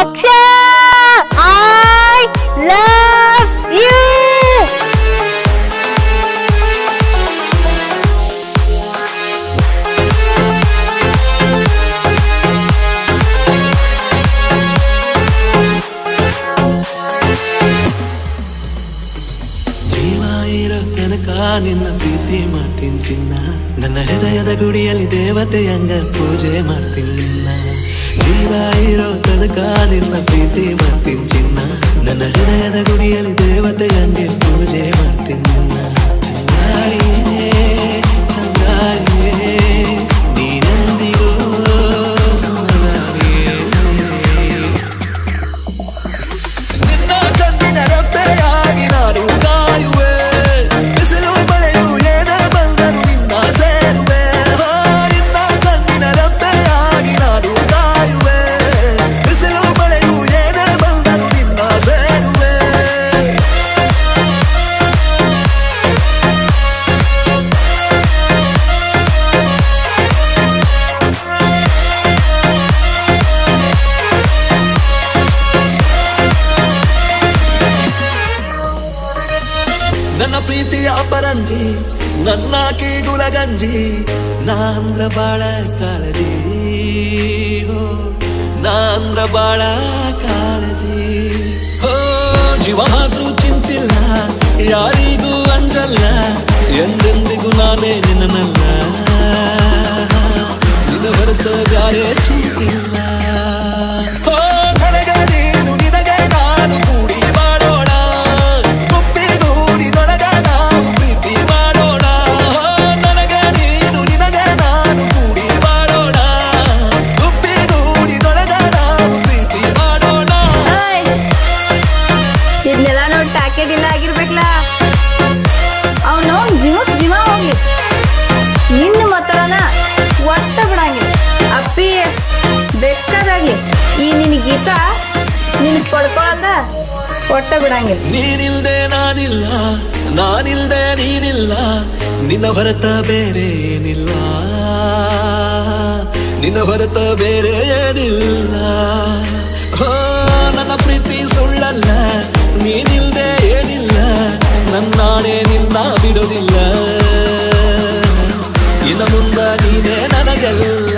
Aksha I love you. ಜೀವ ಇರೋ ತನಕ ನಿನ್ನ ಪ್ರೀತಿ ಮಾಡ್ತೀನಿ ಚಿನ್ನ, ನನ್ನ ಹೃದಯದ ಗುಡಿಯಲ್ಲಿ ದೇವತೆಯಂಗ ಪೂಜೆ ಮಾಡ್ತೀನಿ ನಿನ್ನ. ಜೀವ ಇರೋ ತನಕ ನಿನ್ನ ಪ್ರೀತಿ ಮಾಡ್ತೀನಿ ಚಿನ್ನ, ನನ್ನ ಹೃದಯದ ಗುಡಿಯಲ್ಲಿ ದೇವತೆಯಂಗೆ ಪೂಜೆ ಮಾಡ್ತೀನಿ ನಿನ್ನ. ತಂಗಾಳಿಯೇ ತಂಗಾಳಿಯೇ ನೀನೆಂದಿಗೂ ನನ್ನದಾಗಿಯೇ. ನಿನ್ನ ಕಣ್ಣಿನ ರೆಪ್ಪೆಯಾಗಿ ನಾನು ಕಾಯುವೆ, ಬಿಸಿಲು ಮಳೆಯು ಏನೇ ಬಂದರು ನಿನ್ನ ಸೇರುವೆ. ನಿನ್ನ ಕಣ್ಣಿನ ರೆಪ್ಪೆಯಾಗಿ ನಾನು ಕಾಯುವೆ, ಬಿಸಿಲು ಮಳೆಯು ಏನೇ ಬಂದರು ನಿನ್ನ ಸೇರುವೆ. ನನ್ನ ಪ್ರೀತಿಯ ಅಪರಂಜಿ, ನನ್ನ ಕೀಗುಲ ಗಂಜಿ, ನಾಂದ್ರ ಬಾಳ ಕಾಳಜಿ, ಹೋ ನಾಂದ್ರ ಬಾಳ ಕಾಳಜಿ. ಹೋ ಜೀವ ಆದ್ರೂ ಚಿಂತಿಲ್ಲ, ಯಾರಿಗೂ ಅಂಜಲ್ಲ, ಎಂದೆಂದಿಗೂ ನಾನೇ ನಿನ್ನಲ್ಲ, ನಿನ್ನ ಹೊರತ ಬ್ಯಾರೆ ಚಿಂತಿಲ್ಲ. ಹೋ ನನಗೆ ನೀನು ನಿನಗೆ ನಾನು ಕೂಡಿ ಮಾಡೋಣ, ಗುಪ್ಪಿಗೂಡಿ ನೊಳಗ ನಾವು ಪ್ರೀತಿ ಮಾಡೋಣ. ನನಗೆ ನೀನು ನಿನಗೆ ನಾನು ಕೂಡಿ ಮಾಡೋಣ, ಗುಪ್ಪಿಗೂಡಿ ನೊಳಗ ನಾವು ಪ್ರೀತಿ ಮಾಡೋಣ. ಇದನ್ನೆಲ್ಲ ನೋಡಿ ಪ್ಯಾಕೆಟ್ ಇಲ್ಲ ಆಗಿರ್ಬೇಕಲ್ಲ. ಅವನು ಜಿಮ ಹೋಗ್ಲಿ, ನಿನ್ನ ಮತನ ಒಟ್ಟ ಬಿಡಂಗಿಲ್ಲ. ಅಪ್ಪಿ ಬೇಕಾದಾಗ್ಲಿ ಈ ನಿನ್ ಗೀತ ನಿನ್ ಪಡ್ಕೊಳಲ್ದ ಒಟ್ಟ ಬಿಡಂಗಿಲ್ಲ. ನೀನಿಲ್ದೆ ನಾನಿಲ್ಲ, ನಾನಿಲ್ದೆ ನೀನಿಲ್ಲ, ನಿನ್ನ ಹೊರತ ಬೇರೆ ಏನಿಲ್ಲ, ನಿನ್ನ ಹೊರತ ಬೇರೆ ಏನಿಲ್ಲ. ಹೋ ನನ್ನ ಪ್ರೀತಿ ಸುಳ್ಳಲ್ಲ, ನೀನಿಲ್ದೆ ಏನಿಲ್ಲ, ನನ್ನಾಣೆ ನಿನ್ನ ಬಿಡೋದಿಲ್ಲ, ಇನ್ನು ಮುಂದ ನೀನೇ ನನಗೆಲ್ಲ.